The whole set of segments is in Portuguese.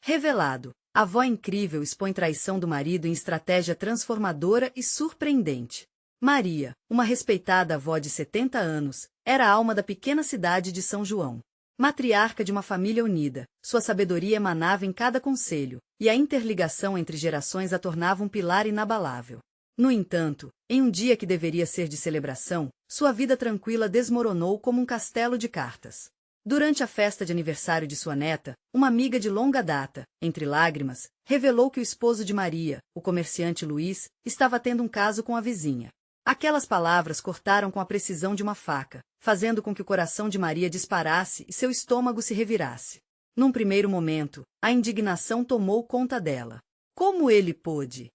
Revelado. A avó incrível expõe traição do marido em estratégia transformadora e surpreendente. Maria, uma respeitada avó de 70 anos, era a alma da pequena cidade de São João. Matriarca de uma família unida, sua sabedoria emanava em cada conselho, e a interligação entre gerações a tornava um pilar inabalável. No entanto, em um dia que deveria ser de celebração, sua vida tranquila desmoronou como um castelo de cartas. Durante a festa de aniversário de sua neta, uma amiga de longa data, entre lágrimas, revelou que o esposo de Maria, o comerciante Luiz, estava tendo um caso com a vizinha. Aquelas palavras cortaram com a precisão de uma faca, fazendo com que o coração de Maria disparasse e seu estômago se revirasse. Num primeiro momento, a indignação tomou conta dela. Como ele pôde?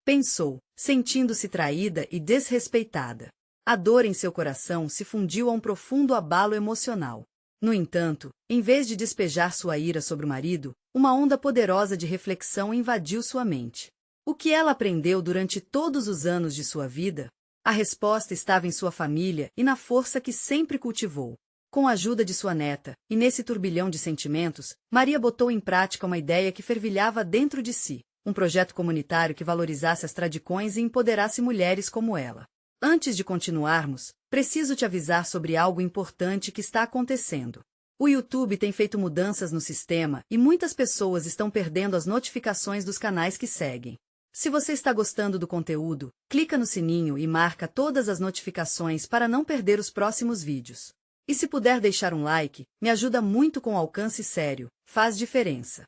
Pensou, sentindo-se traída e desrespeitada. A dor em seu coração se fundiu a um profundo abalo emocional. No entanto, em vez de despejar sua ira sobre o marido, uma onda poderosa de reflexão invadiu sua mente. O que ela aprendeu durante todos os anos de sua vida? A resposta estava em sua família e na força que sempre cultivou. Com a ajuda de sua neta, e nesse turbilhão de sentimentos, Maria botou em prática uma ideia que fervilhava dentro de si, um projeto comunitário que valorizasse as tradições e empoderasse mulheres como ela. Antes de continuarmos, preciso te avisar sobre algo importante que está acontecendo. O YouTube tem feito mudanças no sistema e muitas pessoas estão perdendo as notificações dos canais que seguem. Se você está gostando do conteúdo, clica no sininho e marca todas as notificações para não perder os próximos vídeos. E se puder deixar um like, me ajuda muito com alcance sério, faz diferença.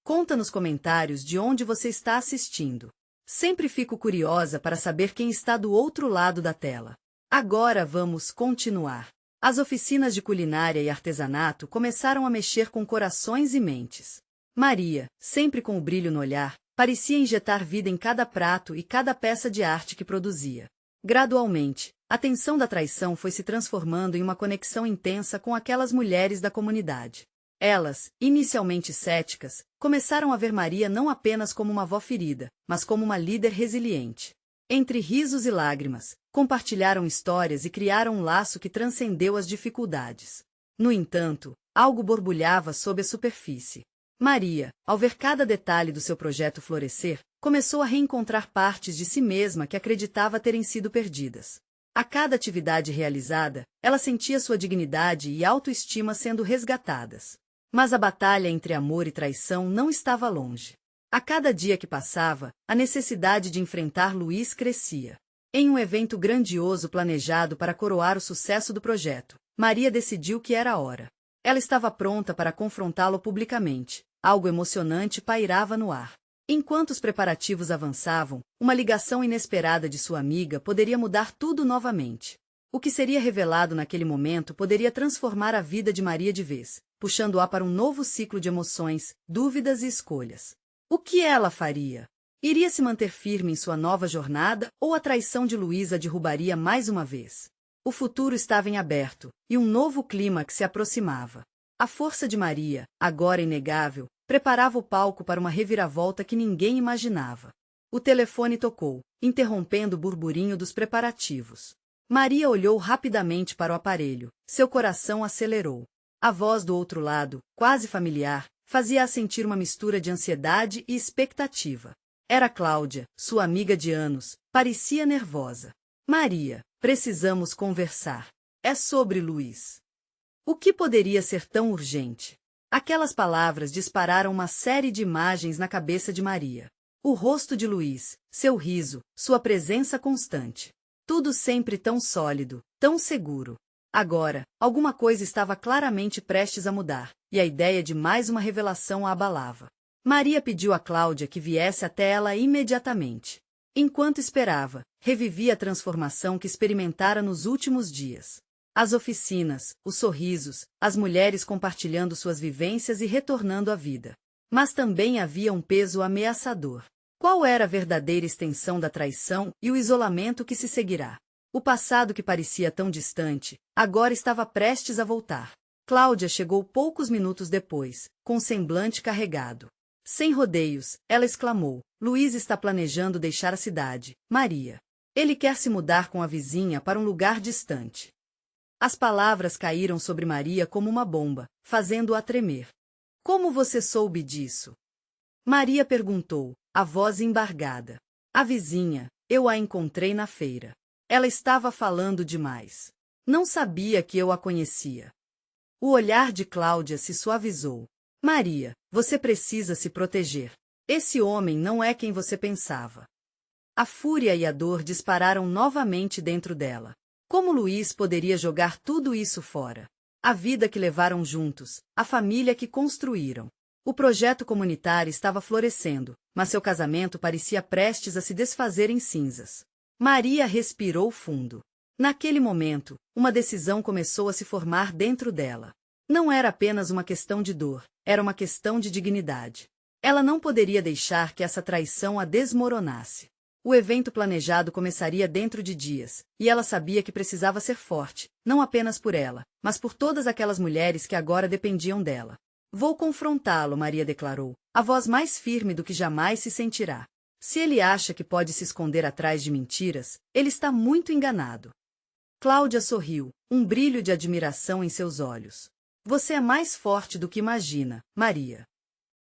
Conta nos comentários de onde você está assistindo. Sempre fico curiosa para saber quem está do outro lado da tela. Agora vamos continuar. As oficinas de culinária e artesanato começaram a mexer com corações e mentes. Maria, sempre com o brilho no olhar, parecia injetar vida em cada prato e cada peça de arte que produzia. Gradualmente, a tensão da traição foi se transformando em uma conexão intensa com aquelas mulheres da comunidade. Elas, inicialmente céticas, começaram a ver Maria não apenas como uma avó ferida, mas como uma líder resiliente. Entre risos e lágrimas, compartilharam histórias e criaram um laço que transcendeu as dificuldades. No entanto, algo borbulhava sob a superfície. Maria, ao ver cada detalhe do seu projeto florescer, começou a reencontrar partes de si mesma que acreditava terem sido perdidas. A cada atividade realizada, ela sentia sua dignidade e autoestima sendo resgatadas. Mas a batalha entre amor e traição não estava longe. A cada dia que passava, a necessidade de enfrentar Luiz crescia. Em um evento grandioso planejado para coroar o sucesso do projeto, Maria decidiu que era a hora. Ela estava pronta para confrontá-lo publicamente. Algo emocionante pairava no ar. Enquanto os preparativos avançavam, uma ligação inesperada de sua amiga poderia mudar tudo novamente. O que seria revelado naquele momento poderia transformar a vida de Maria de vez, puxando-a para um novo ciclo de emoções, dúvidas e escolhas. O que ela faria? Iria se manter firme em sua nova jornada ou a traição de Luiz a derrubaria mais uma vez? O futuro estava em aberto, e um novo clímax se aproximava. A força de Maria, agora inegável, preparava o palco para uma reviravolta que ninguém imaginava. O telefone tocou, interrompendo o burburinho dos preparativos. Maria olhou rapidamente para o aparelho, seu coração acelerou. A voz do outro lado, quase familiar, fazia-a sentir uma mistura de ansiedade e expectativa. Era Cláudia, sua amiga de anos, parecia nervosa. Maria, precisamos conversar. É sobre Luiz. O que poderia ser tão urgente? Aquelas palavras dispararam uma série de imagens na cabeça de Maria. O rosto de Luiz, seu riso, sua presença constante. Tudo sempre tão sólido, tão seguro. Agora, alguma coisa estava claramente prestes a mudar, e a ideia de mais uma revelação a abalava. Maria pediu a Cláudia que viesse até ela imediatamente. Enquanto esperava, revivia a transformação que experimentara nos últimos dias. As oficinas, os sorrisos, as mulheres compartilhando suas vivências e retornando à vida. Mas também havia um peso ameaçador. Qual era a verdadeira extensão da traição e o isolamento que se seguirá? O passado que parecia tão distante, agora estava prestes a voltar. Cláudia chegou poucos minutos depois, com um semblante carregado. Sem rodeios, ela exclamou: Luiz está planejando deixar a cidade, Maria. Ele quer se mudar com a vizinha para um lugar distante. As palavras caíram sobre Maria como uma bomba, fazendo-a tremer. Como você soube disso? Maria perguntou, a voz embargada. A vizinha, eu a encontrei na feira. Ela estava falando demais. Não sabia que eu a conhecia. O olhar de Cláudia se suavizou. Maria, você precisa se proteger. Esse homem não é quem você pensava. A fúria e a dor dispararam novamente dentro dela. Como Luiz poderia jogar tudo isso fora? A vida que levaram juntos, a família que construíram. O projeto comunitário estava florescendo, mas seu casamento parecia prestes a se desfazer em cinzas. Maria respirou fundo. Naquele momento, uma decisão começou a se formar dentro dela. Não era apenas uma questão de dor, era uma questão de dignidade. Ela não poderia deixar que essa traição a desmoronasse. O evento planejado começaria dentro de dias, e ela sabia que precisava ser forte, não apenas por ela, mas por todas aquelas mulheres que agora dependiam dela. Vou confrontá-lo, Maria declarou, a voz mais firme do que jamais se sentirá. Se ele acha que pode se esconder atrás de mentiras, ele está muito enganado. Cláudia sorriu, um brilho de admiração em seus olhos. Você é mais forte do que imagina, Maria.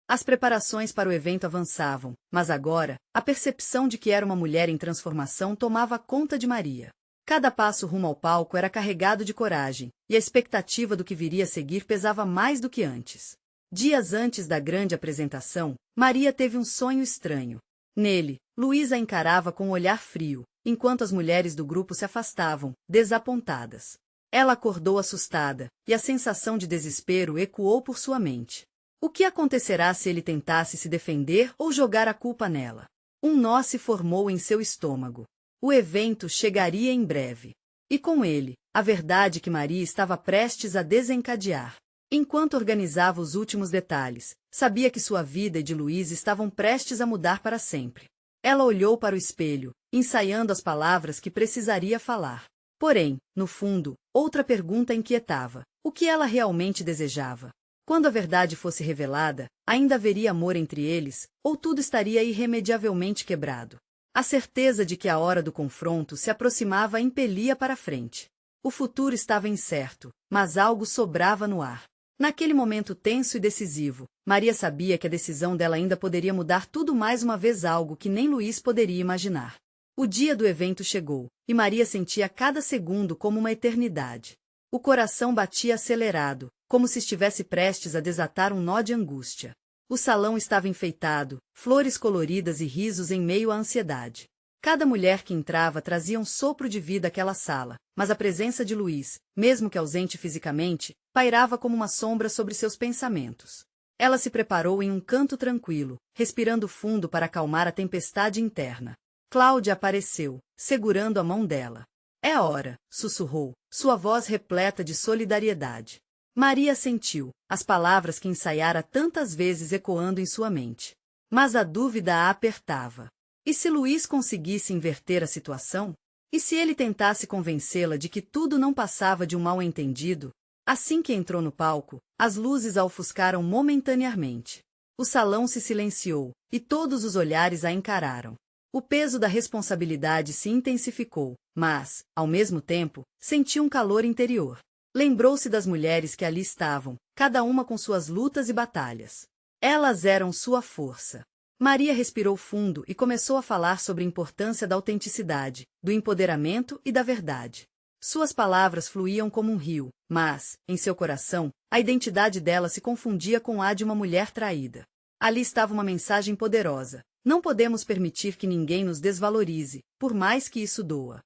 As preparações para o evento avançavam, mas agora, a percepção de que era uma mulher em transformação tomava conta de Maria. Cada passo rumo ao palco era carregado de coragem, e a expectativa do que viria a seguir pesava mais do que antes. Dias antes da grande apresentação, Maria teve um sonho estranho. Nele, Luísa a encarava com um olhar frio, enquanto as mulheres do grupo se afastavam, desapontadas. Ela acordou assustada, e a sensação de desespero ecoou por sua mente. O que acontecerá se ele tentasse se defender ou jogar a culpa nela? Um nó se formou em seu estômago. O evento chegaria em breve. E com ele, a verdade que Maria estava prestes a desencadear. Enquanto organizava os últimos detalhes, sabia que sua vida e de Luiz estavam prestes a mudar para sempre. Ela olhou para o espelho, ensaiando as palavras que precisaria falar. Porém, no fundo, outra pergunta inquietava. O que ela realmente desejava? Quando a verdade fosse revelada, ainda haveria amor entre eles, ou tudo estaria irremediavelmente quebrado? A certeza de que a hora do confronto se aproximava a impelia para frente. O futuro estava incerto, mas algo sobrava no ar. Naquele momento tenso e decisivo, Maria sabia que a decisão dela ainda poderia mudar tudo mais uma vez, algo que nem Luiz poderia imaginar. O dia do evento chegou, e Maria sentia cada segundo como uma eternidade. O coração batia acelerado, como se estivesse prestes a desatar um nó de angústia. O salão estava enfeitado, flores coloridas e risos em meio à ansiedade. Cada mulher que entrava trazia um sopro de vida àquela sala, mas a presença de Luiz, mesmo que ausente fisicamente, pairava como uma sombra sobre seus pensamentos. Ela se preparou em um canto tranquilo, respirando fundo para acalmar a tempestade interna. Cláudia apareceu, segurando a mão dela. É hora, sussurrou, sua voz repleta de solidariedade. Maria sentiu, as palavras que ensaiara tantas vezes ecoando em sua mente. Mas a dúvida a apertava. E se Luiz conseguisse inverter a situação? E se ele tentasse convencê-la de que tudo não passava de um mal-entendido? Assim que entrou no palco, as luzes a ofuscaram momentaneamente. O salão se silenciou, e todos os olhares a encararam. O peso da responsabilidade se intensificou, mas, ao mesmo tempo, sentiu um calor interior. Lembrou-se das mulheres que ali estavam, cada uma com suas lutas e batalhas. Elas eram sua força. Maria respirou fundo e começou a falar sobre a importância da autenticidade, do empoderamento e da verdade. Suas palavras fluíam como um rio, mas, em seu coração, a identidade dela se confundia com a de uma mulher traída. Ali estava uma mensagem poderosa. Não podemos permitir que ninguém nos desvalorize, por mais que isso doa.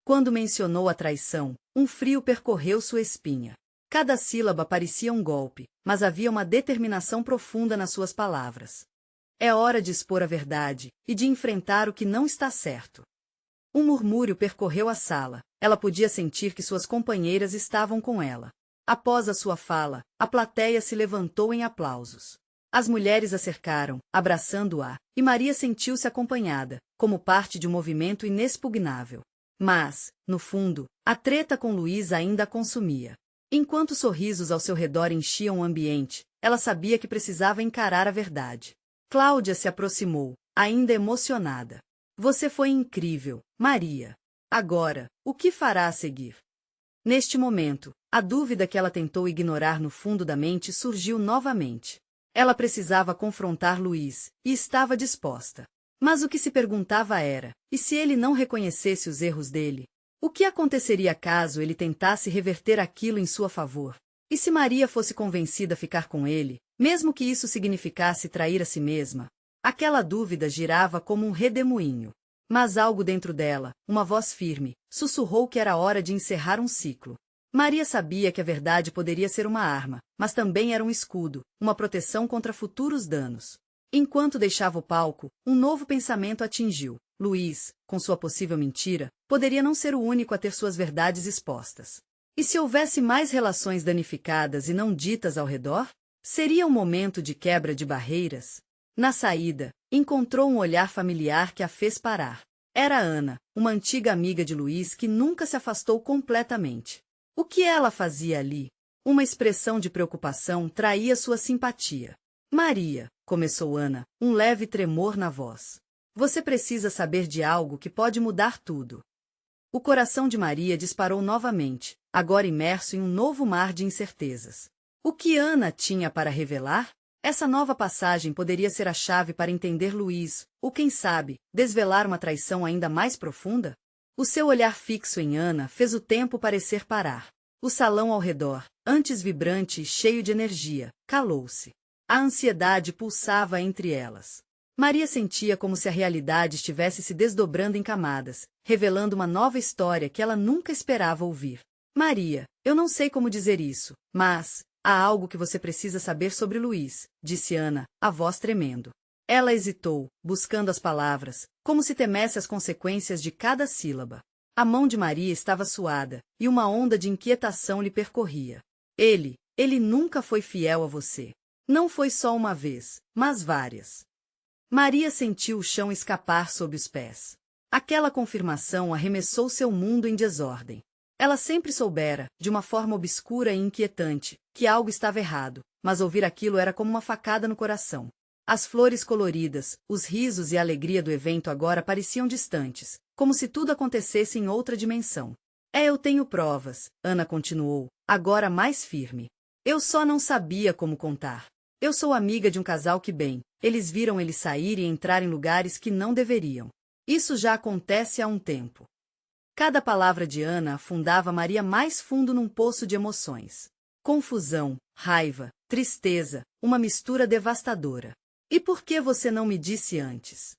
Quando mencionou a traição, um frio percorreu sua espinha. Cada sílaba parecia um golpe, mas havia uma determinação profunda nas suas palavras. É hora de expor a verdade, e de enfrentar o que não está certo. Um murmúrio percorreu a sala, ela podia sentir que suas companheiras estavam com ela. Após a sua fala, a plateia se levantou em aplausos. As mulheres a cercaram, abraçando-a, e Maria sentiu-se acompanhada, como parte de um movimento inexpugnável. Mas, no fundo, a treta com Luiz ainda a consumia. Enquanto sorrisos ao seu redor enchiam o ambiente, ela sabia que precisava encarar a verdade. Cláudia se aproximou, ainda emocionada. Você foi incrível, Maria. Agora, o que fará a seguir? Neste momento, a dúvida que ela tentou ignorar no fundo da mente surgiu novamente. Ela precisava confrontar Luiz, e estava disposta. Mas o que se perguntava era, e se ele não reconhecesse os erros dele? O que aconteceria caso ele tentasse reverter aquilo em sua favor? E se Maria fosse convencida a ficar com ele, mesmo que isso significasse trair a si mesma? Aquela dúvida girava como um redemoinho. Mas algo dentro dela, uma voz firme, sussurrou que era hora de encerrar um ciclo. Maria sabia que a verdade poderia ser uma arma, mas também era um escudo, uma proteção contra futuros danos. Enquanto deixava o palco, um novo pensamento atingiu. Luiz, com sua possível mentira, poderia não ser o único a ter suas verdades expostas. E se houvesse mais relações danificadas e não ditas ao redor? Seria um momento de quebra de barreiras? Na saída, encontrou um olhar familiar que a fez parar. Era Ana, uma antiga amiga de Luiz que nunca se afastou completamente. O que ela fazia ali? Uma expressão de preocupação traía sua simpatia. Maria, começou Ana, um leve tremor na voz. Você precisa saber de algo que pode mudar tudo. O coração de Maria disparou novamente, agora imerso em um novo mar de incertezas. O que Ana tinha para revelar? Essa nova passagem poderia ser a chave para entender Luiz, ou quem sabe, desvelar uma traição ainda mais profunda? O seu olhar fixo em Ana fez o tempo parecer parar. O salão ao redor, antes vibrante e cheio de energia, calou-se. A ansiedade pulsava entre elas. Maria sentia como se a realidade estivesse se desdobrando em camadas, revelando uma nova história que ela nunca esperava ouvir. Maria, eu não sei como dizer isso, mas há algo que você precisa saber sobre Luiz, disse Ana, a voz tremendo. Ela hesitou, buscando as palavras, como se temesse as consequências de cada sílaba. A mão de Maria estava suada, e uma onda de inquietação lhe percorria. Ele nunca foi fiel a você. Não foi só uma vez, mas várias. Maria sentiu o chão escapar sob os pés. Aquela confirmação arremessou seu mundo em desordem. Ela sempre soubera, de uma forma obscura e inquietante, que algo estava errado, mas ouvir aquilo era como uma facada no coração. As flores coloridas, os risos e a alegria do evento agora pareciam distantes, como se tudo acontecesse em outra dimensão. Eu tenho provas, Ana continuou, agora mais firme. Eu só não sabia como contar. Eu sou amiga de um casal que eles viram ele sair e entrar em lugares que não deveriam. Isso já acontece há um tempo. Cada palavra de Ana afundava Maria mais fundo num poço de emoções. Confusão, raiva, tristeza, uma mistura devastadora. E por que você não me disse antes?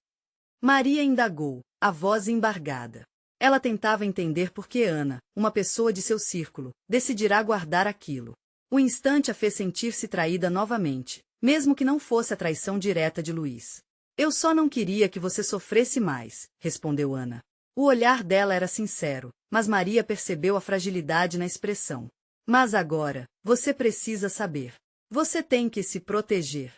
Maria indagou, a voz embargada. Ela tentava entender por que Ana, uma pessoa de seu círculo, decidirá guardar aquilo. O instante a fez sentir-se traída novamente, mesmo que não fosse a traição direta de Luiz. Eu só não queria que você sofresse mais, respondeu Ana. O olhar dela era sincero, mas Maria percebeu a fragilidade na expressão. Mas agora, você precisa saber. Você tem que se proteger.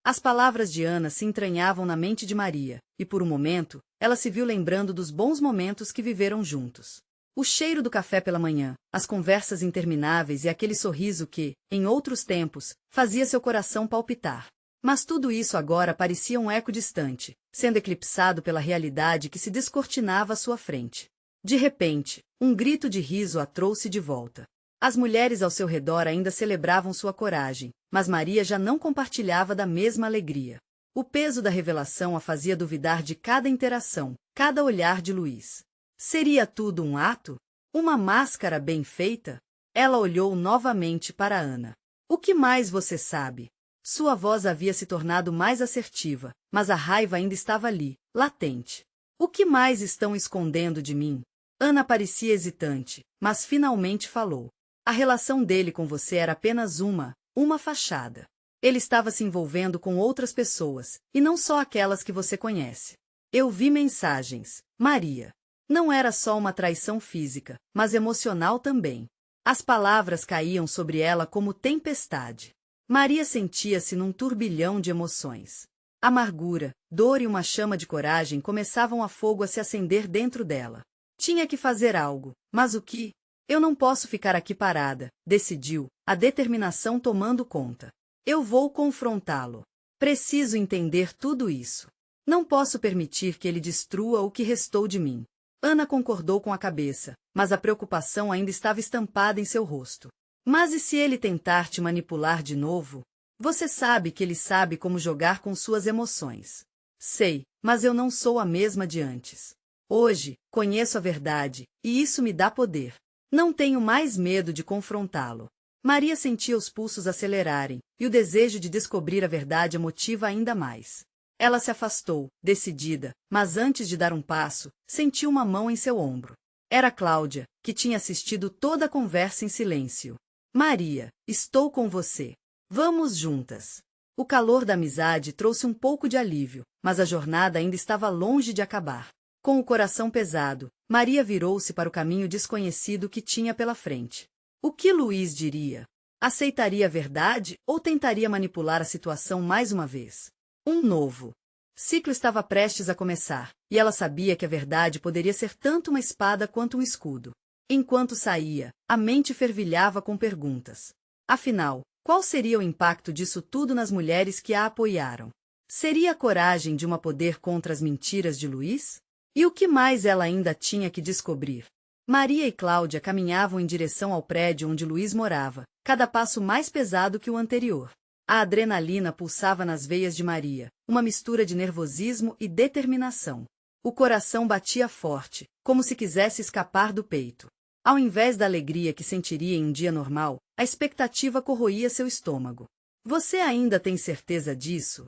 As palavras de Ana se entranhavam na mente de Maria, e por um momento, ela se viu lembrando dos bons momentos que viveram juntos. O cheiro do café pela manhã, as conversas intermináveis e aquele sorriso que, em outros tempos, fazia seu coração palpitar. Mas tudo isso agora parecia um eco distante, sendo eclipsado pela realidade que se descortinava à sua frente. De repente, um grito de riso a trouxe de volta. As mulheres ao seu redor ainda celebravam sua coragem, mas Maria já não compartilhava da mesma alegria. O peso da revelação a fazia duvidar de cada interação, cada olhar de Luiz. Seria tudo um ato? Uma máscara bem feita? Ela olhou novamente para Ana. O que mais você sabe? Sua voz havia se tornado mais assertiva, mas a raiva ainda estava ali, latente. O que mais estão escondendo de mim? Ana parecia hesitante, mas finalmente falou. A relação dele com você era apenas uma fachada. Ele estava se envolvendo com outras pessoas, e não só aquelas que você conhece. Eu vi mensagens, Maria. Não era só uma traição física, mas emocional também. As palavras caíam sobre ela como tempestade. Maria sentia-se num turbilhão de emoções. Amargura, dor e uma chama de coragem começavam a fogo a se acender dentro dela. Tinha que fazer algo, mas o que? Eu não posso ficar aqui parada, decidiu, a determinação tomando conta. Eu vou confrontá-lo. Preciso entender tudo isso. Não posso permitir que ele destrua o que restou de mim. Ana concordou com a cabeça, mas a preocupação ainda estava estampada em seu rosto. Mas e se ele tentar te manipular de novo? Você sabe que ele sabe como jogar com suas emoções. Sei, mas eu não sou a mesma de antes. Hoje, conheço a verdade, e isso me dá poder. Não tenho mais medo de confrontá-lo. Maria sentia os pulsos acelerarem, e o desejo de descobrir a verdade a motiva ainda mais. Ela se afastou, decidida, mas antes de dar um passo, sentiu uma mão em seu ombro. Era Cláudia, que tinha assistido toda a conversa em silêncio. Maria, estou com você. Vamos juntas. O calor da amizade trouxe um pouco de alívio, mas a jornada ainda estava longe de acabar. Com o coração pesado, Maria virou-se para o caminho desconhecido que tinha pela frente. O que Luiz diria? Aceitaria a verdade ou tentaria manipular a situação mais uma vez? Um novo ciclo estava prestes a começar, e ela sabia que a verdade poderia ser tanto uma espada quanto um escudo. Enquanto saía, a mente fervilhava com perguntas. Afinal, qual seria o impacto disso tudo nas mulheres que a apoiaram? Seria a coragem de uma poder contra as mentiras de Luiz? E o que mais ela ainda tinha que descobrir? Maria e Cláudia caminhavam em direção ao prédio onde Luiz morava, cada passo mais pesado que o anterior. A adrenalina pulsava nas veias de Maria, uma mistura de nervosismo e determinação. O coração batia forte, como se quisesse escapar do peito. Ao invés da alegria que sentiria em um dia normal, a expectativa corroía seu estômago. Você ainda tem certeza disso?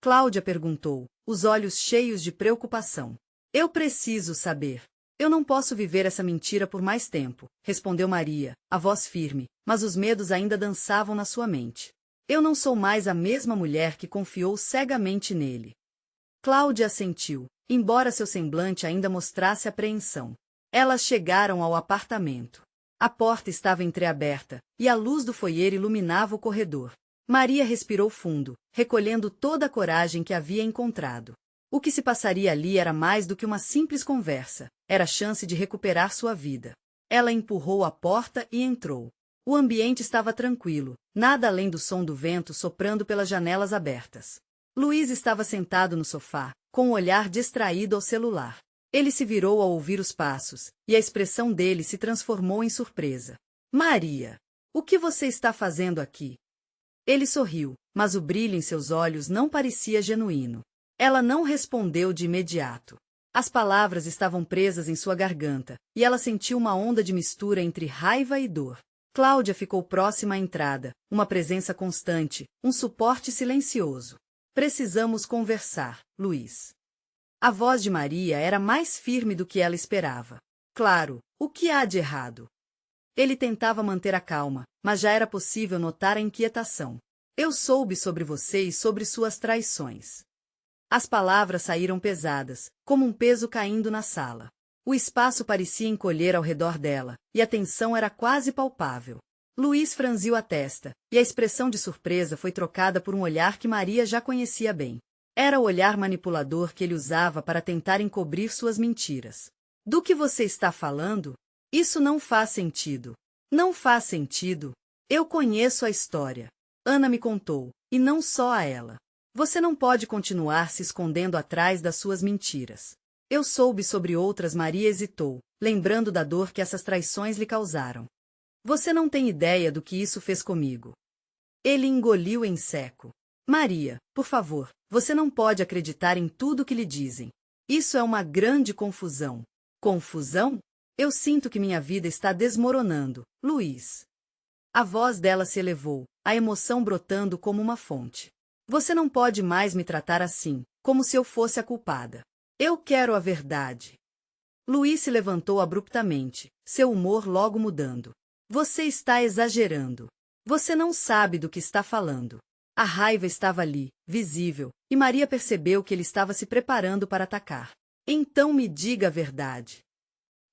Cláudia perguntou, os olhos cheios de preocupação. Eu preciso saber. Eu não posso viver essa mentira por mais tempo, respondeu Maria, a voz firme, mas os medos ainda dançavam na sua mente. Eu não sou mais a mesma mulher que confiou cegamente nele. Cláudia assentiu, embora seu semblante ainda mostrasse apreensão. Elas chegaram ao apartamento. A porta estava entreaberta, e a luz do foyer iluminava o corredor. Maria respirou fundo, recolhendo toda a coragem que havia encontrado. O que se passaria ali era mais do que uma simples conversa, era a chance de recuperar sua vida. Ela empurrou a porta e entrou. O ambiente estava tranquilo, nada além do som do vento soprando pelas janelas abertas. Luiz estava sentado no sofá, com o olhar distraído ao celular. Ele se virou ao ouvir os passos, e a expressão dele se transformou em surpresa. Maria, o que você está fazendo aqui? Ele sorriu, mas o brilho em seus olhos não parecia genuíno. Ela não respondeu de imediato. As palavras estavam presas em sua garganta, e ela sentiu uma onda de mistura entre raiva e dor. Cláudia ficou próxima à entrada, uma presença constante, um suporte silencioso. Precisamos conversar, Luiz. A voz de Maria era mais firme do que ela esperava. Claro, o que há de errado? Ele tentava manter a calma, mas já era possível notar a inquietação. Eu soube sobre você e sobre suas traições. As palavras saíram pesadas, como um peso caindo na sala. O espaço parecia encolher ao redor dela, e a tensão era quase palpável. Luiz franziu a testa, e a expressão de surpresa foi trocada por um olhar que Maria já conhecia bem. Era o olhar manipulador que ele usava para tentar encobrir suas mentiras. Do que você está falando? Isso não faz sentido. Não faz sentido. Eu conheço a história. Ana me contou, e não só a ela. Você não pode continuar se escondendo atrás das suas mentiras. Eu soube sobre outras. Maria hesitou, lembrando da dor que essas traições lhe causaram. Você não tem ideia do que isso fez comigo. Ele engoliu em seco. Maria, por favor, você não pode acreditar em tudo que lhe dizem. Isso é uma grande confusão. Confusão? Eu sinto que minha vida está desmoronando, Luiz. A voz dela se elevou, a emoção brotando como uma fonte. Você não pode mais me tratar assim, como se eu fosse a culpada. Eu quero a verdade. Luiz se levantou abruptamente, seu humor logo mudando. Você está exagerando. Você não sabe do que está falando. A raiva estava ali, visível, e Maria percebeu que ele estava se preparando para atacar. Então me diga a verdade.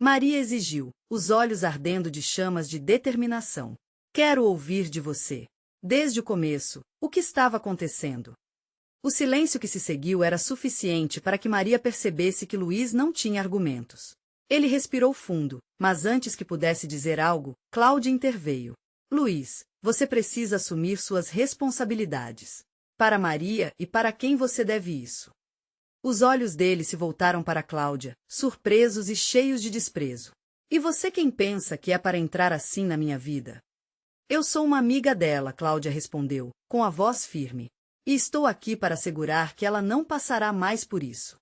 Maria exigiu, os olhos ardendo de chamas de determinação. Quero ouvir de você. Desde o começo, o que estava acontecendo? O silêncio que se seguiu era suficiente para que Maria percebesse que Luiz não tinha argumentos. Ele respirou fundo, mas antes que pudesse dizer algo, Cláudia interveio. Luiz, você precisa assumir suas responsabilidades. Para Maria e para quem você deve isso. Os olhos dele se voltaram para Cláudia, surpresos e cheios de desprezo. E você quem pensa que é para entrar assim na minha vida? Eu sou uma amiga dela, Cláudia respondeu, com a voz firme. E estou aqui para assegurar que ela não passará mais por isso.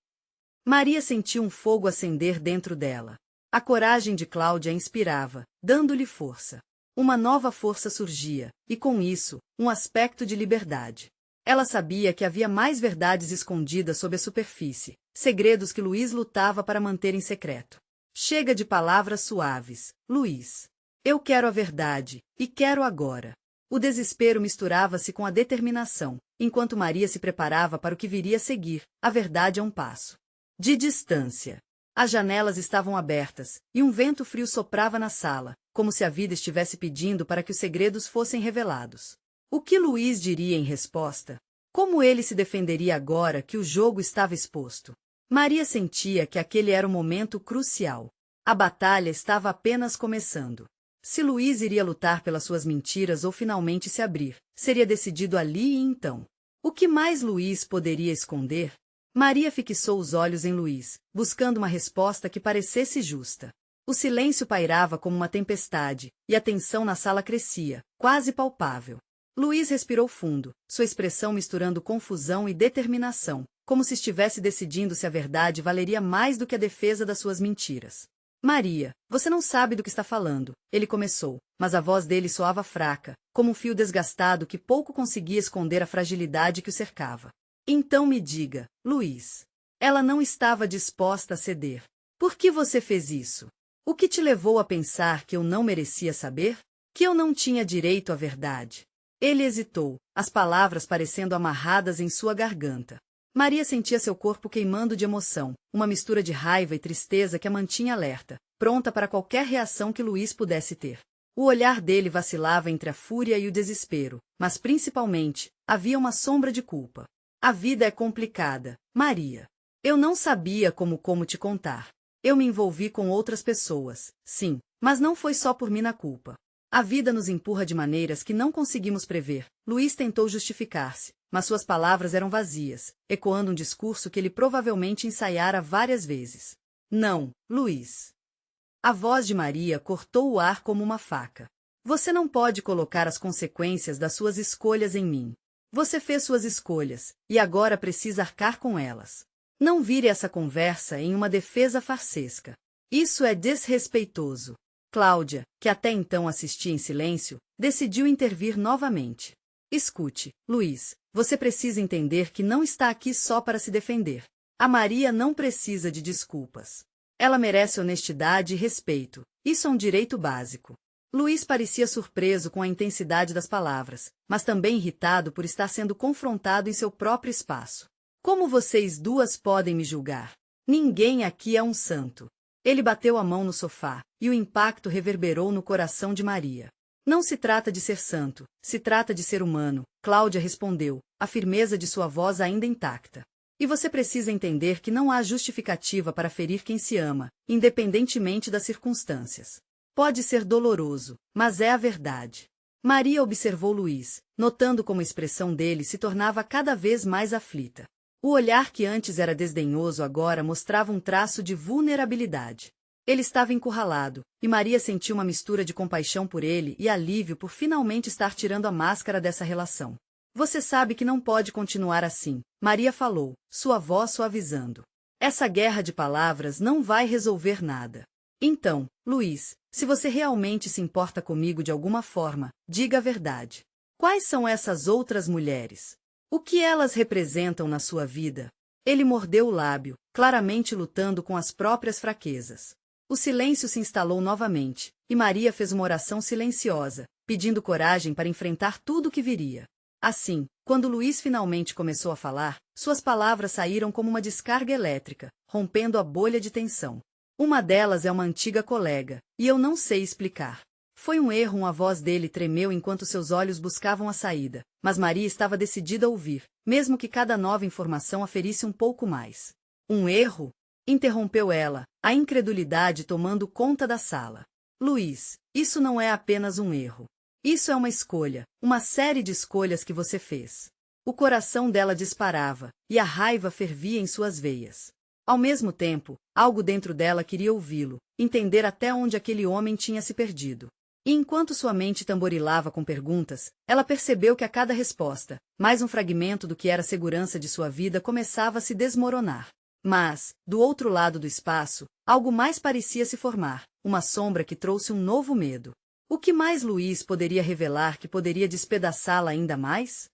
Maria sentiu um fogo acender dentro dela. A coragem de Cláudia a inspirava, dando-lhe força. Uma nova força surgia, e com isso, um aspecto de liberdade. Ela sabia que havia mais verdades escondidas sob a superfície, segredos que Luís lutava para manter em secreto. Chega de palavras suaves, Luís. Eu quero a verdade, e quero agora. O desespero misturava-se com a determinação, enquanto Maria se preparava para o que viria a seguir, a verdade a um passo de distância. As janelas estavam abertas, e um vento frio soprava na sala, como se a vida estivesse pedindo para que os segredos fossem revelados. O que Luís diria em resposta? Como ele se defenderia agora que o jogo estava exposto? Maria sentia que aquele era o momento crucial. A batalha estava apenas começando. Se Luís iria lutar pelas suas mentiras ou finalmente se abrir, seria decidido ali e então. O que mais Luís poderia esconder? Maria fixou os olhos em Luís, buscando uma resposta que parecesse justa. O silêncio pairava como uma tempestade, e a tensão na sala crescia, quase palpável. Luís respirou fundo, sua expressão misturando confusão e determinação, como se estivesse decidindo se a verdade valeria mais do que a defesa das suas mentiras. Maria, você não sabe do que está falando, ele começou, mas a voz dele soava fraca, como um fio desgastado que pouco conseguia esconder a fragilidade que o cercava. Então me diga, Luís. Ela não estava disposta a ceder. Por que você fez isso? O que te levou a pensar que eu não merecia saber? Que eu não tinha direito à verdade? Ele hesitou, as palavras parecendo amarradas em sua garganta. Maria sentia seu corpo queimando de emoção, uma mistura de raiva e tristeza que a mantinha alerta, pronta para qualquer reação que Luís pudesse ter. O olhar dele vacilava entre a fúria e o desespero, mas principalmente, havia uma sombra de culpa. A vida é complicada, Maria. Eu não sabia como te contar. Eu me envolvi com outras pessoas, sim, mas não foi só por minha culpa. A vida nos empurra de maneiras que não conseguimos prever. Luís tentou justificar-se, mas suas palavras eram vazias, ecoando um discurso que ele provavelmente ensaiara várias vezes. Não, Luís. A voz de Maria cortou o ar como uma faca. Você não pode colocar as consequências das suas escolhas em mim. Você fez suas escolhas, e agora precisa arcar com elas. Não vire essa conversa em uma defesa farsesca. Isso é desrespeitoso. Cláudia, que até então assistia em silêncio, decidiu intervir novamente. Escute, Luís, você precisa entender que não está aqui só para se defender. A Maria não precisa de desculpas. Ela merece honestidade e respeito. Isso é um direito básico. Luís parecia surpreso com a intensidade das palavras, mas também irritado por estar sendo confrontado em seu próprio espaço. Como vocês duas podem me julgar? Ninguém aqui é um santo. Ele bateu a mão no sofá, e o impacto reverberou no coração de Maria. Não se trata de ser santo, se trata de ser humano, Cláudia respondeu, a firmeza de sua voz ainda intacta. E você precisa entender que não há justificativa para ferir quem se ama, independentemente das circunstâncias. Pode ser doloroso, mas é a verdade. Maria observou Luís, notando como a expressão dele se tornava cada vez mais aflita. O olhar que antes era desdenhoso agora mostrava um traço de vulnerabilidade. Ele estava encurralado, e Maria sentiu uma mistura de compaixão por ele e alívio por finalmente estar tirando a máscara dessa relação. Você sabe que não pode continuar assim, Maria falou, sua voz suavizando. Essa guerra de palavras não vai resolver nada. Então, Luís, se você realmente se importa comigo de alguma forma, diga a verdade. Quais são essas outras mulheres? O que elas representam na sua vida? Ele mordeu o lábio, claramente lutando com as próprias fraquezas. O silêncio se instalou novamente, e Maria fez uma oração silenciosa, pedindo coragem para enfrentar tudo o que viria. Assim, quando Luís finalmente começou a falar, suas palavras saíram como uma descarga elétrica, rompendo a bolha de tensão. Uma delas é uma antiga colega, e eu não sei explicar. Foi um erro, a voz dele tremeu enquanto seus olhos buscavam a saída, mas Maria estava decidida a ouvir, mesmo que cada nova informação a ferisse um pouco mais. Um erro? Interrompeu ela, a incredulidade tomando conta da sala. Luís, isso não é apenas um erro. Isso é uma escolha, uma série de escolhas que você fez. O coração dela disparava, e a raiva fervia em suas veias. Ao mesmo tempo, algo dentro dela queria ouvi-lo, entender até onde aquele homem tinha se perdido. E enquanto sua mente tamborilava com perguntas, ela percebeu que a cada resposta, mais um fragmento do que era a segurança de sua vida começava a se desmoronar. Mas, do outro lado do espaço, algo mais parecia se formar, uma sombra que trouxe um novo medo. O que mais Luiz poderia revelar que poderia despedaçá-la ainda mais?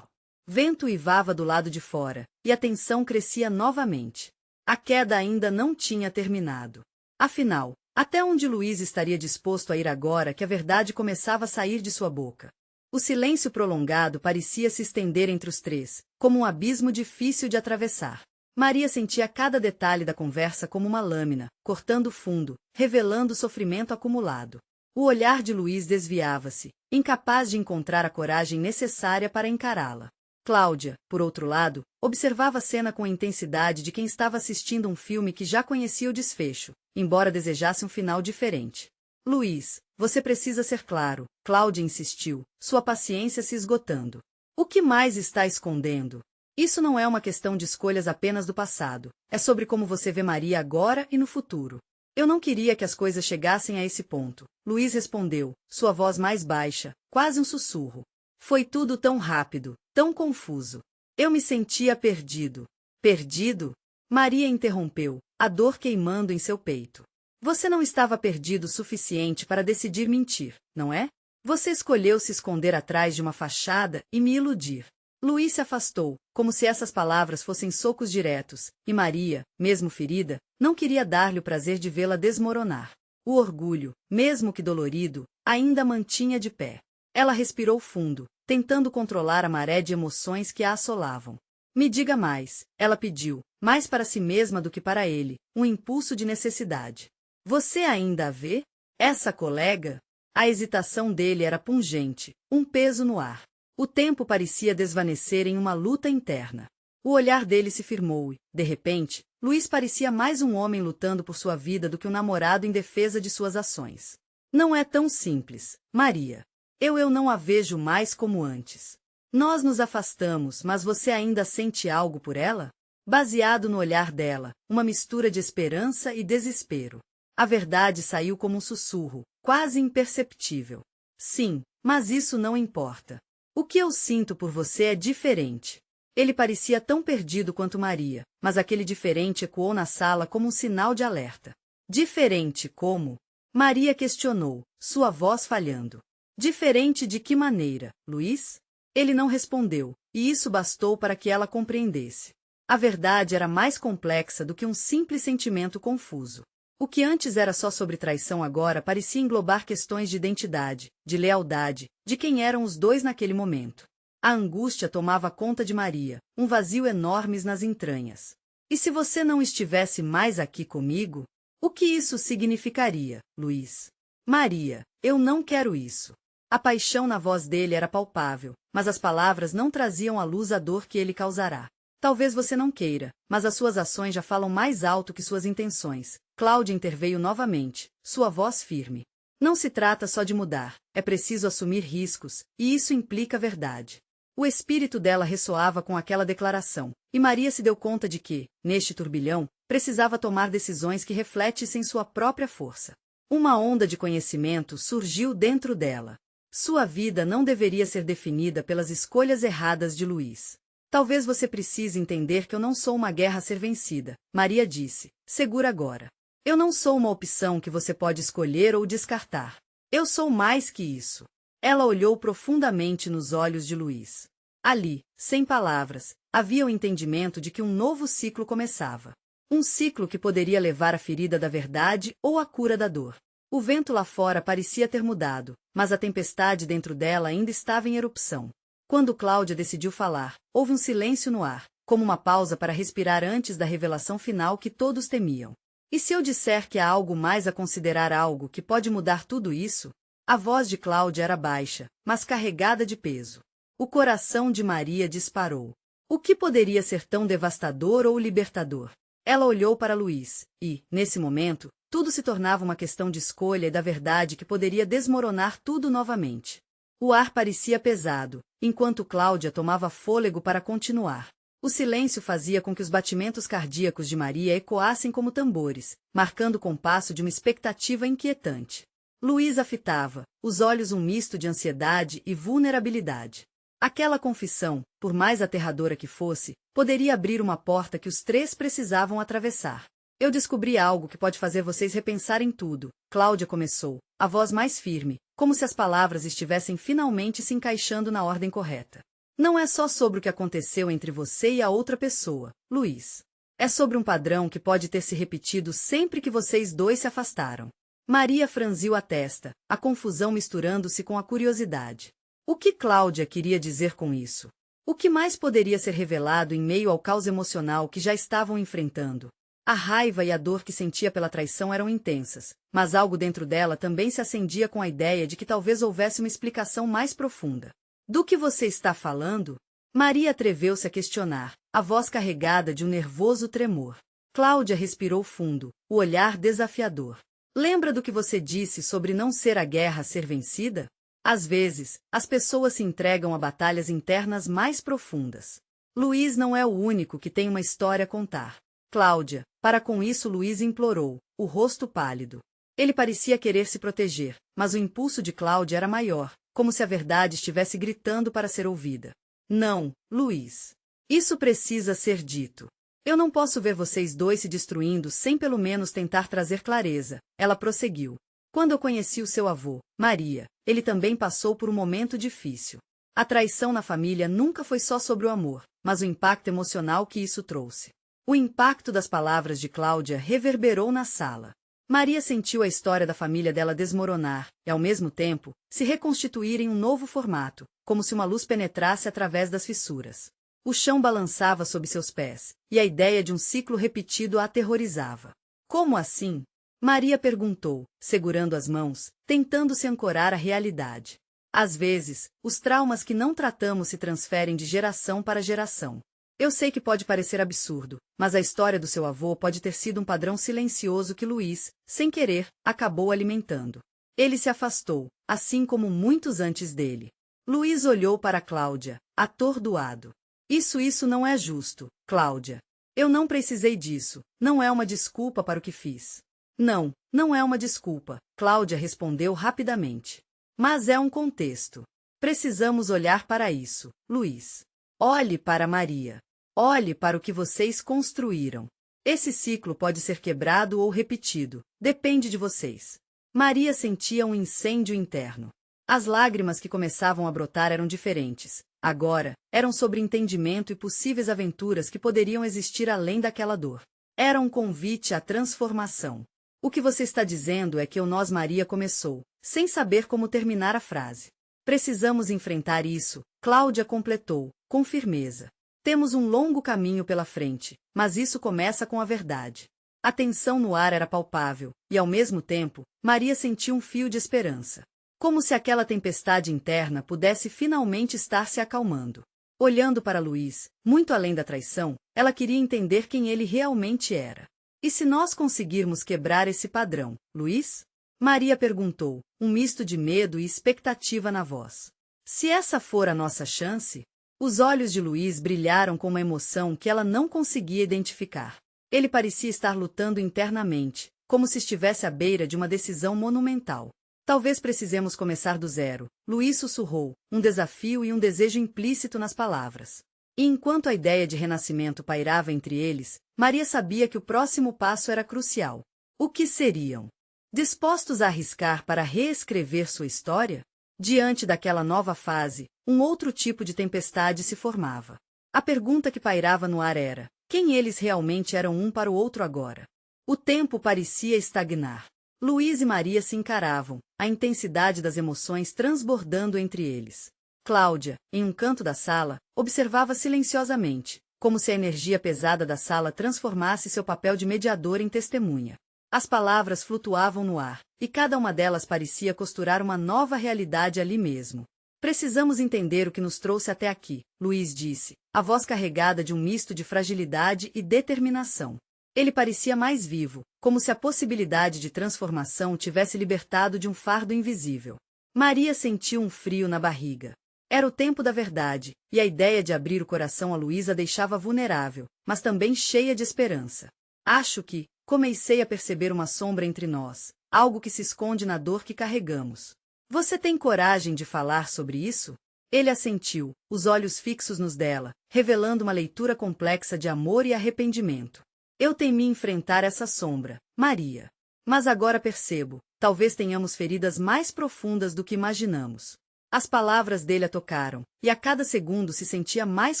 Vento uivava do lado de fora, e a tensão crescia novamente. A queda ainda não tinha terminado. Afinal, até onde Luiz estaria disposto a ir agora que a verdade começava a sair de sua boca? O silêncio prolongado parecia se estender entre os três, como um abismo difícil de atravessar. Maria sentia cada detalhe da conversa como uma lâmina, cortando fundo, revelando o sofrimento acumulado. O olhar de Luiz desviava-se, incapaz de encontrar a coragem necessária para encará-la. Cláudia, por outro lado, observava a cena com a intensidade de quem estava assistindo um filme que já conhecia o desfecho, embora desejasse um final diferente. Luiz, você precisa ser claro, Cláudia insistiu, sua paciência se esgotando. O que mais está escondendo? Isso não é uma questão de escolhas apenas do passado, é sobre como você vê Maria agora e no futuro. Eu não queria que as coisas chegassem a esse ponto, Luiz respondeu, sua voz mais baixa, quase um sussurro. Foi tudo tão rápido, tão confuso. Eu me sentia perdido. Perdido? Maria interrompeu, a dor queimando em seu peito. Você não estava perdido o suficiente para decidir mentir, não é? Você escolheu se esconder atrás de uma fachada e me iludir. Luiz se afastou, como se essas palavras fossem socos diretos, e Maria, mesmo ferida, não queria dar-lhe o prazer de vê-la desmoronar. O orgulho, mesmo que dolorido, ainda mantinha de pé. Ela respirou fundo, tentando controlar a maré de emoções que a assolavam. Me diga mais, ela pediu, mais para si mesma do que para ele, um impulso de necessidade. Você ainda a vê? Essa colega? A hesitação dele era pungente, um peso no ar. O tempo parecia desvanecer em uma luta interna. O olhar dele se firmou e, de repente, Luiz parecia mais um homem lutando por sua vida do que um namorado em defesa de suas ações. Não é tão simples, Maria. Eu não a vejo mais como antes. Nós nos afastamos, mas você ainda sente algo por ela? Baseado no olhar dela, uma mistura de esperança e desespero. A verdade saiu como um sussurro, quase imperceptível. Sim, mas isso não importa. O que eu sinto por você é diferente. Ele parecia tão perdido quanto Maria, mas aquele diferente ecoou na sala como um sinal de alerta. Diferente como? Maria questionou, sua voz falhando. Diferente de que maneira, Luiz? Ele não respondeu, e isso bastou para que ela compreendesse. A verdade era mais complexa do que um simples sentimento confuso. O que antes era só sobre traição agora parecia englobar questões de identidade, de lealdade, de quem eram os dois naquele momento. A angústia tomava conta de Maria, um vazio enorme nas entranhas. E se você não estivesse mais aqui comigo? O que isso significaria, Luiz? Maria, eu não quero isso. A paixão na voz dele era palpável, mas as palavras não traziam à luz a dor que ele causará. Talvez você não queira, mas as suas ações já falam mais alto que suas intenções. Cláudia interveio novamente, sua voz firme. Não se trata só de mudar, é preciso assumir riscos, e isso implica verdade. O espírito dela ressoava com aquela declaração, e Maria se deu conta de que, neste turbilhão, precisava tomar decisões que refletissem sua própria força. Uma onda de conhecimento surgiu dentro dela. Sua vida não deveria ser definida pelas escolhas erradas de Luiz. Talvez você precise entender que eu não sou uma guerra a ser vencida, Maria disse, segura agora. Eu não sou uma opção que você pode escolher ou descartar. Eu sou mais que isso. Ela olhou profundamente nos olhos de Luiz. Ali, sem palavras, havia o entendimento de que um novo ciclo começava. Um ciclo que poderia levar à ferida da verdade ou à cura da dor. O vento lá fora parecia ter mudado, mas a tempestade dentro dela ainda estava em erupção. Quando Cláudia decidiu falar, houve um silêncio no ar, como uma pausa para respirar antes da revelação final que todos temiam. E se eu disser que há algo mais a considerar, algo que pode mudar tudo isso? A voz de Cláudia era baixa, mas carregada de peso. O coração de Maria disparou. O que poderia ser tão devastador ou libertador? Ela olhou para Luiz, e, nesse momento, tudo se tornava uma questão de escolha e da verdade que poderia desmoronar tudo novamente. O ar parecia pesado, enquanto Cláudia tomava fôlego para continuar. O silêncio fazia com que os batimentos cardíacos de Maria ecoassem como tambores, marcando o compasso de uma expectativa inquietante. Luiz a fitava, os olhos um misto de ansiedade e vulnerabilidade. Aquela confissão, por mais aterradora que fosse, poderia abrir uma porta que os três precisavam atravessar. Eu descobri algo que pode fazer vocês repensarem tudo, Cláudia começou, a voz mais firme, como se as palavras estivessem finalmente se encaixando na ordem correta. Não é só sobre o que aconteceu entre você e a outra pessoa, Luiz. É sobre um padrão que pode ter se repetido sempre que vocês dois se afastaram. Maria franziu a testa, a confusão misturando-se com a curiosidade. O que Cláudia queria dizer com isso? O que mais poderia ser revelado em meio ao caos emocional que já estavam enfrentando? A raiva e a dor que sentia pela traição eram intensas, mas algo dentro dela também se acendia com a ideia de que talvez houvesse uma explicação mais profunda. Do que você está falando? Maria atreveu-se a questionar, a voz carregada de um nervoso tremor. Cláudia respirou fundo, o olhar desafiador. Lembra do que você disse sobre não ser a guerra a ser vencida? Às vezes, as pessoas se entregam a batalhas internas mais profundas. Luiz não é o único que tem uma história a contar. Cláudia, para com isso Luiz implorou, o rosto pálido. Ele parecia querer se proteger, mas o impulso de Cláudia era maior, como se a verdade estivesse gritando para ser ouvida. Não, Luiz. Isso precisa ser dito. Eu não posso ver vocês dois se destruindo sem pelo menos tentar trazer clareza, ela prosseguiu. Quando eu conheci o seu avô, Maria, ele também passou por um momento difícil. A traição na família nunca foi só sobre o amor, mas o impacto emocional que isso trouxe. O impacto das palavras de Cláudia reverberou na sala. Maria sentiu a história da família dela desmoronar e, ao mesmo tempo, se reconstituir em um novo formato, como se uma luz penetrasse através das fissuras. O chão balançava sob seus pés, e a ideia de um ciclo repetido a aterrorizava. Como assim? Maria perguntou, segurando as mãos, tentando se ancorar à realidade. Às vezes, os traumas que não tratamos se transferem de geração para geração. Eu sei que pode parecer absurdo, mas a história do seu avô pode ter sido um padrão silencioso que Luiz, sem querer, acabou alimentando. Ele se afastou, assim como muitos antes dele. Luiz olhou para Cláudia, atordoado. Isso não é justo, Cláudia. Eu não precisei disso, não é uma desculpa para o que fiz. Não, não é uma desculpa, Cláudia respondeu rapidamente. Mas é um contexto. Precisamos olhar para isso, Luiz. Olhe para Maria. Olhe para o que vocês construíram. Esse ciclo pode ser quebrado ou repetido, depende de vocês. Maria sentia um incêndio interno. As lágrimas que começavam a brotar eram diferentes. Agora, eram sobre entendimento e possíveis aventuras que poderiam existir além daquela dor. Era um convite à transformação. O que você está dizendo é que o nós Maria começou, sem saber como terminar a frase. Precisamos enfrentar isso, Cláudia completou, com firmeza. Temos um longo caminho pela frente, mas isso começa com a verdade. A tensão no ar era palpável, e ao mesmo tempo, Maria sentiu um fio de esperança. Como se aquela tempestade interna pudesse finalmente estar se acalmando. Olhando para Luiz, muito além da traição, ela queria entender quem ele realmente era. E se nós conseguirmos quebrar esse padrão, Luiz? Maria perguntou, um misto de medo e expectativa na voz. Se essa for a nossa chance? Os olhos de Luiz brilharam com uma emoção que ela não conseguia identificar. Ele parecia estar lutando internamente, como se estivesse à beira de uma decisão monumental. Talvez precisemos começar do zero, Luiz sussurrou, um desafio e um desejo implícito nas palavras. E enquanto a ideia de renascimento pairava entre eles, Maria sabia que o próximo passo era crucial. O que seriam? Dispostos a arriscar para reescrever sua história? Diante daquela nova fase, um outro tipo de tempestade se formava. A pergunta que pairava no ar era: quem eles realmente eram um para o outro agora? O tempo parecia estagnar. Luiz e Maria se encaravam, a intensidade das emoções transbordando entre eles. Cláudia, em um canto da sala, observava silenciosamente, como se a energia pesada da sala transformasse seu papel de mediador em testemunha. As palavras flutuavam no ar, e cada uma delas parecia costurar uma nova realidade ali mesmo. Precisamos entender o que nos trouxe até aqui, Luiz disse, a voz carregada de um misto de fragilidade e determinação. Ele parecia mais vivo, como se a possibilidade de transformação o tivesse libertado de um fardo invisível. Maria sentiu um frio na barriga. Era o tempo da verdade, e a ideia de abrir o coração a Luiz a deixava vulnerável, mas também cheia de esperança. Acho que, Comecei a perceber uma sombra entre nós, algo que se esconde na dor que carregamos. Você tem coragem de falar sobre isso? Ele assentiu, os olhos fixos nos dela, revelando uma leitura complexa de amor e arrependimento. Eu temi enfrentar essa sombra, Maria. Mas agora percebo, talvez tenhamos feridas mais profundas do que imaginamos. As palavras dele a tocaram, e a cada segundo se sentia mais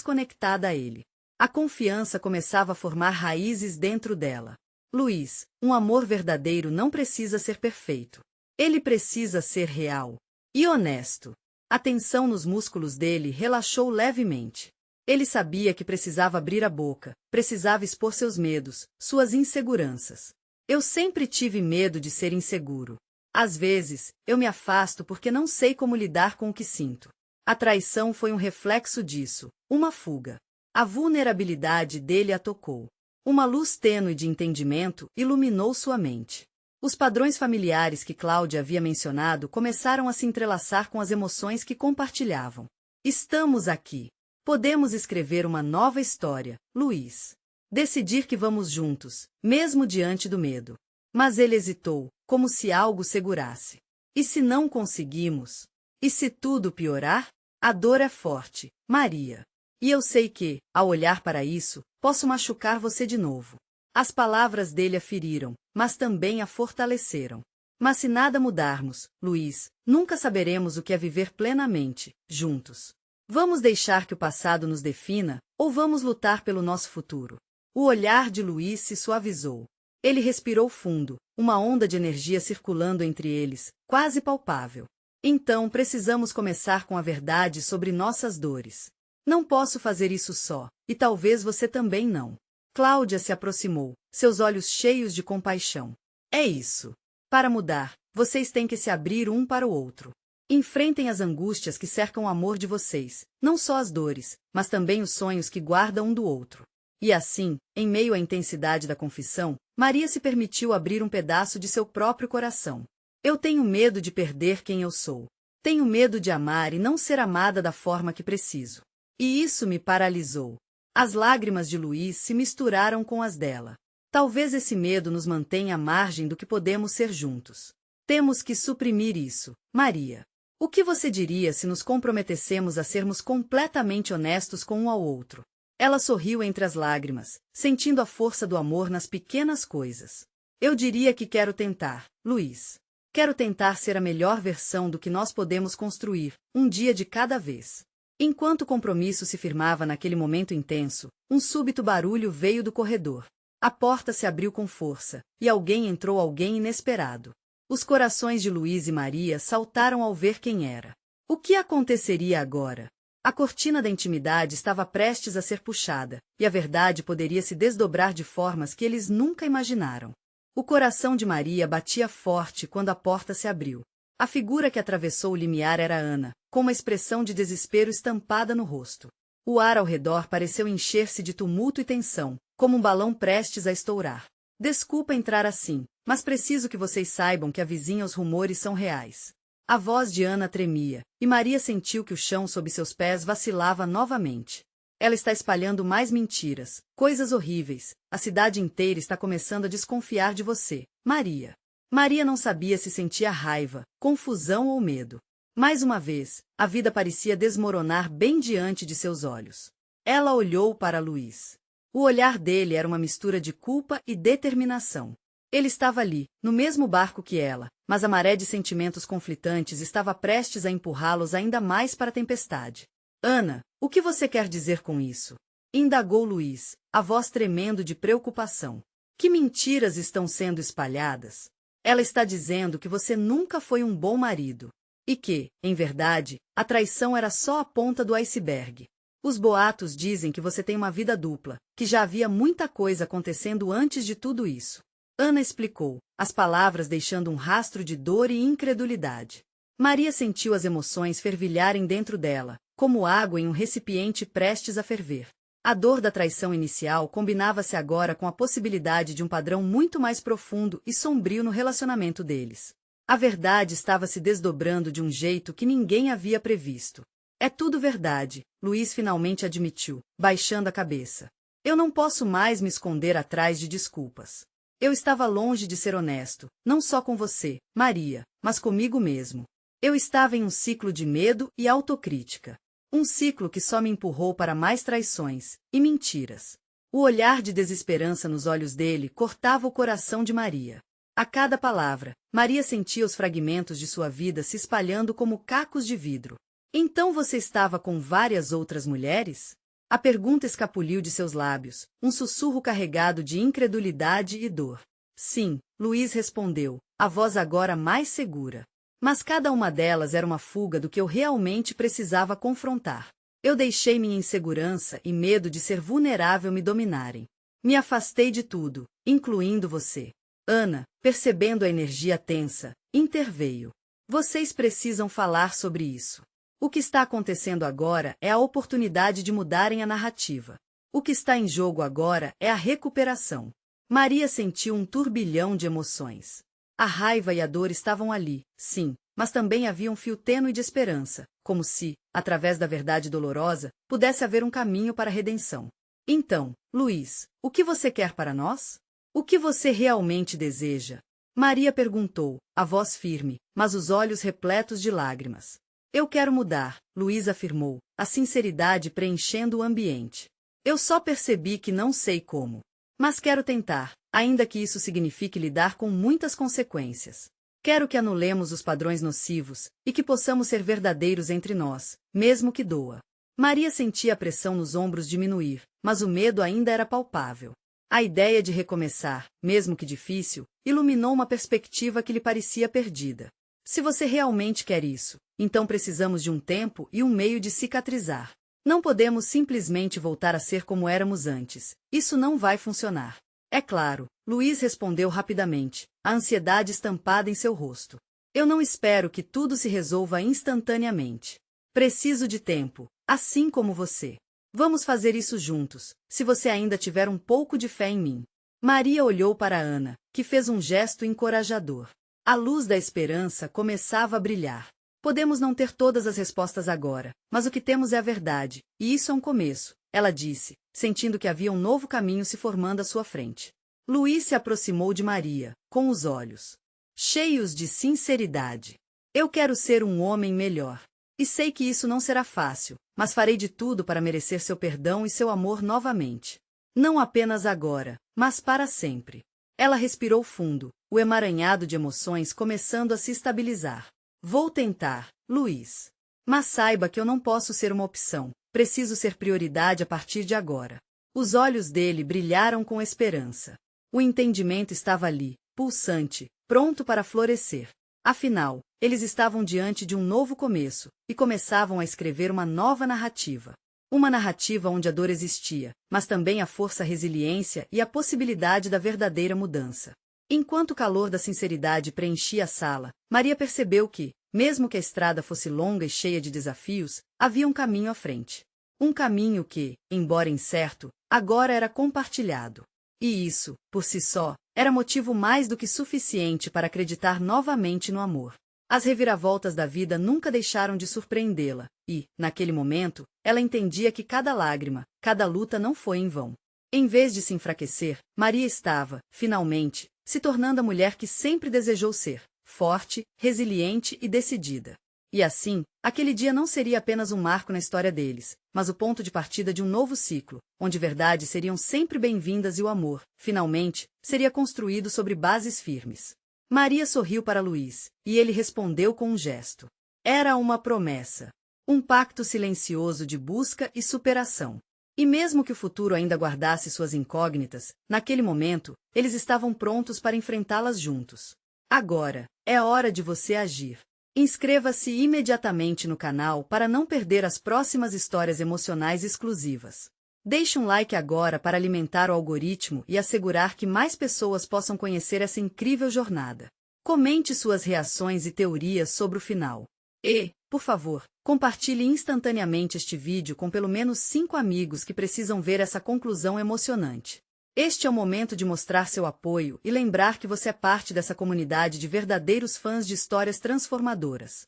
conectada a ele. A confiança começava a formar raízes dentro dela. Luiz, um amor verdadeiro não precisa ser perfeito. Ele precisa ser real e honesto. A tensão nos músculos dele relaxou levemente. Ele sabia que precisava abrir a boca, precisava expor seus medos, suas inseguranças. Eu sempre tive medo de ser inseguro. Às vezes, eu me afasto porque não sei como lidar com o que sinto. A traição foi um reflexo disso, uma fuga. A vulnerabilidade dele a tocou. Uma luz tênue de entendimento iluminou sua mente. Os padrões familiares que Cláudia havia mencionado começaram a se entrelaçar com as emoções que compartilhavam. Estamos aqui. Podemos escrever uma nova história, Luiz. Decidir que vamos juntos, mesmo diante do medo. Mas ele hesitou, como se algo segurasse. E se não conseguimos? E se tudo piorar? A dor é forte, Maria. E eu sei que, ao olhar para isso, posso machucar você de novo. As palavras dele a feriram, mas também a fortaleceram. Mas se nada mudarmos, Luiz, nunca saberemos o que é viver plenamente, juntos. Vamos deixar que o passado nos defina, ou vamos lutar pelo nosso futuro? O olhar de Luiz se suavizou. Ele respirou fundo, uma onda de energia circulando entre eles, quase palpável. Então precisamos começar com a verdade sobre nossas dores. Não posso fazer isso só, e talvez você também não. Cláudia se aproximou, seus olhos cheios de compaixão. É isso. Para mudar, vocês têm que se abrir um para o outro. Enfrentem as angústias que cercam o amor de vocês, não só as dores, mas também os sonhos que guardam um do outro. E assim, em meio à intensidade da confissão, Maria se permitiu abrir um pedaço de seu próprio coração. Eu tenho medo de perder quem eu sou. Tenho medo de amar e não ser amada da forma que preciso. E isso me paralisou. As lágrimas de Luiz se misturaram com as dela. Talvez esse medo nos mantenha à margem do que podemos ser juntos. Temos que suprimir isso, Maria. O que você diria se nos comprometêssemos a sermos completamente honestos com um ao outro? Ela sorriu entre as lágrimas, sentindo a força do amor nas pequenas coisas. Eu diria que quero tentar, Luiz. Quero tentar ser a melhor versão do que nós podemos construir, um dia de cada vez. Enquanto o compromisso se firmava naquele momento intenso, um súbito barulho veio do corredor. A porta se abriu com força, e entrou alguém inesperado. Os corações de Luiz e Maria saltaram ao ver quem era. O que aconteceria agora? A cortina da intimidade estava prestes a ser puxada, e a verdade poderia se desdobrar de formas que eles nunca imaginaram. O coração de Maria batia forte quando a porta se abriu. A figura que atravessou o limiar era Ana, com uma expressão de desespero estampada no rosto. O ar ao redor pareceu encher-se de tumulto e tensão, como um balão prestes a estourar. Desculpa entrar assim, mas preciso que vocês saibam que a vizinha os rumores são reais. A voz de Ana tremia, e Maria sentiu que o chão sob seus pés vacilava novamente. Ela está espalhando mais mentiras, coisas horríveis. A cidade inteira está começando a desconfiar de você, Maria. Maria não sabia se sentia raiva, confusão ou medo. Mais uma vez, a vida parecia desmoronar bem diante de seus olhos. Ela olhou para Luiz. O olhar dele era uma mistura de culpa e determinação. Ele estava ali, no mesmo barco que ela, mas a maré de sentimentos conflitantes estava prestes a empurrá-los ainda mais para a tempestade. Ana, o que você quer dizer com isso? Indagou Luiz, a voz tremendo de preocupação. Que mentiras estão sendo espalhadas? Ela está dizendo que você nunca foi um bom marido. E que, em verdade, a traição era só a ponta do iceberg. Os boatos dizem que você tem uma vida dupla, que já havia muita coisa acontecendo antes de tudo isso. Ana explicou, as palavras deixando um rastro de dor e incredulidade. Maria sentiu as emoções fervilharem dentro dela, como água em um recipiente prestes a ferver. A dor da traição inicial combinava-se agora com a possibilidade de um padrão muito mais profundo e sombrio no relacionamento deles. A verdade estava se desdobrando de um jeito que ninguém havia previsto. É tudo verdade, Luiz finalmente admitiu, baixando a cabeça. Eu não posso mais me esconder atrás de desculpas. Eu estava longe de ser honesto, não só com você, Maria, mas comigo mesmo. Eu estava em um ciclo de medo e autocrítica. Um ciclo que só me empurrou para mais traições e mentiras. O olhar de desesperança nos olhos dele cortava o coração de Maria. A cada palavra, Maria sentia os fragmentos de sua vida se espalhando como cacos de vidro. Então você estava com várias outras mulheres? A pergunta escapuliu de seus lábios, um sussurro carregado de incredulidade e dor. Sim, Luiz respondeu, a voz agora mais segura. Mas cada uma delas era uma fuga do que eu realmente precisava confrontar. Eu deixei minha insegurança e medo de ser vulnerável me dominarem. Me afastei de tudo, incluindo você. Ana, percebendo a energia tensa, interveio. Vocês precisam falar sobre isso. O que está acontecendo agora é a oportunidade de mudarem a narrativa. O que está em jogo agora é a recuperação. Maria sentiu um turbilhão de emoções. A raiva e a dor estavam ali, sim, mas também havia um fio tênue de esperança, como se, através da verdade dolorosa, pudesse haver um caminho para a redenção. Então, Luiz, o que você quer para nós? O que você realmente deseja? Maria perguntou, a voz firme, mas os olhos repletos de lágrimas. Eu quero mudar, Luiz afirmou, a sinceridade preenchendo o ambiente. Eu só percebi que não sei como. Mas quero tentar, ainda que isso signifique lidar com muitas consequências. Quero que anulemos os padrões nocivos e que possamos ser verdadeiros entre nós, mesmo que doa. Maria sentia a pressão nos ombros diminuir, mas o medo ainda era palpável. A ideia de recomeçar, mesmo que difícil, iluminou uma perspectiva que lhe parecia perdida. Se você realmente quer isso, então precisamos de um tempo e um meio de cicatrizar. Não podemos simplesmente voltar a ser como éramos antes. Isso não vai funcionar. É claro, Luiz respondeu rapidamente, a ansiedade estampada em seu rosto. Eu não espero que tudo se resolva instantaneamente. Preciso de tempo, assim como você. Vamos fazer isso juntos, se você ainda tiver um pouco de fé em mim. Maria olhou para Ana, que fez um gesto encorajador. A luz da esperança começava a brilhar. Podemos não ter todas as respostas agora, mas o que temos é a verdade, e isso é um começo, ela disse, sentindo que havia um novo caminho se formando à sua frente. Luiz se aproximou de Maria, com os olhos cheios de sinceridade. Eu quero ser um homem melhor. E sei que isso não será fácil, mas farei de tudo para merecer seu perdão e seu amor novamente. Não apenas agora, mas para sempre. Ela respirou fundo, o emaranhado de emoções começando a se estabilizar. Vou tentar, Luiz. Mas saiba que eu não posso ser uma opção, preciso ser prioridade a partir de agora. Os olhos dele brilharam com esperança. O entendimento estava ali, pulsante, pronto para florescer. Afinal, eles estavam diante de um novo começo, e começavam a escrever uma nova narrativa. Uma narrativa onde a dor existia, mas também a força, a resiliência e a possibilidade da verdadeira mudança. Enquanto o calor da sinceridade preenchia a sala, Maria percebeu que, mesmo que a estrada fosse longa e cheia de desafios, havia um caminho à frente. Um caminho que, embora incerto, agora era compartilhado. E isso, por si só, era motivo mais do que suficiente para acreditar novamente no amor. As reviravoltas da vida nunca deixaram de surpreendê-la, e, naquele momento, ela entendia que cada lágrima, cada luta não foi em vão. Em vez de se enfraquecer, Maria estava, finalmente, se tornando a mulher que sempre desejou ser, forte, resiliente e decidida. E assim, aquele dia não seria apenas um marco na história deles, mas o ponto de partida de um novo ciclo, onde verdades seriam sempre bem-vindas e o amor, finalmente, seria construído sobre bases firmes. Maria sorriu para Luiz, e ele respondeu com um gesto. Era uma promessa. Um pacto silencioso de busca e superação. E mesmo que o futuro ainda guardasse suas incógnitas, naquele momento, eles estavam prontos para enfrentá-las juntos. Agora, é hora de você agir. Inscreva-se imediatamente no canal para não perder as próximas histórias emocionais exclusivas. Deixe um like agora para alimentar o algoritmo e assegurar que mais pessoas possam conhecer essa incrível jornada. Comente suas reações e teorias sobre o final. E, por favor, compartilhe instantaneamente este vídeo com pelo menos 5 amigos que precisam ver essa conclusão emocionante. Este é o momento de mostrar seu apoio e lembrar que você é parte dessa comunidade de verdadeiros fãs de histórias transformadoras.